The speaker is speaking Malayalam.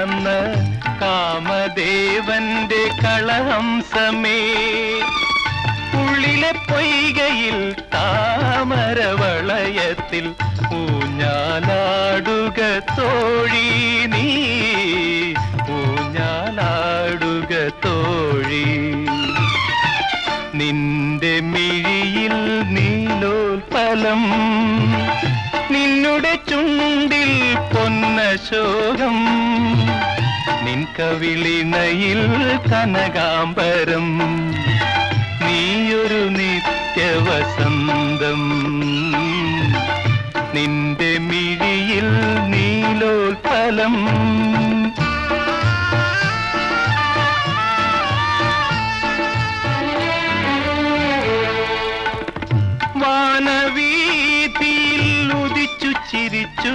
വന്ന കാമദേവന്റെ കളഹംസമേ, ഉള്ളിലെ പൊയ്കയിൽ താമരവളയത്തിൽ ഊഞ്ഞാലാടുക തോഴി നീ, ഊഞ്ഞാലാടുക തോഴി. നിന്റെ മിഴിയിൽ നീലോൽപലം, നിന്നുടെ ചുണ്ടിൽ പൊന്നശോകം, നിൻ കവിളിണയിൽ കനകാംബരം, നീയൊരു നിത്യവസന്തം. നിന്റെ മിഴിയിൽ നീലോൽപലം. വാനവീഥിയിൽ ഉദിച്ചു ചിരിച്ചു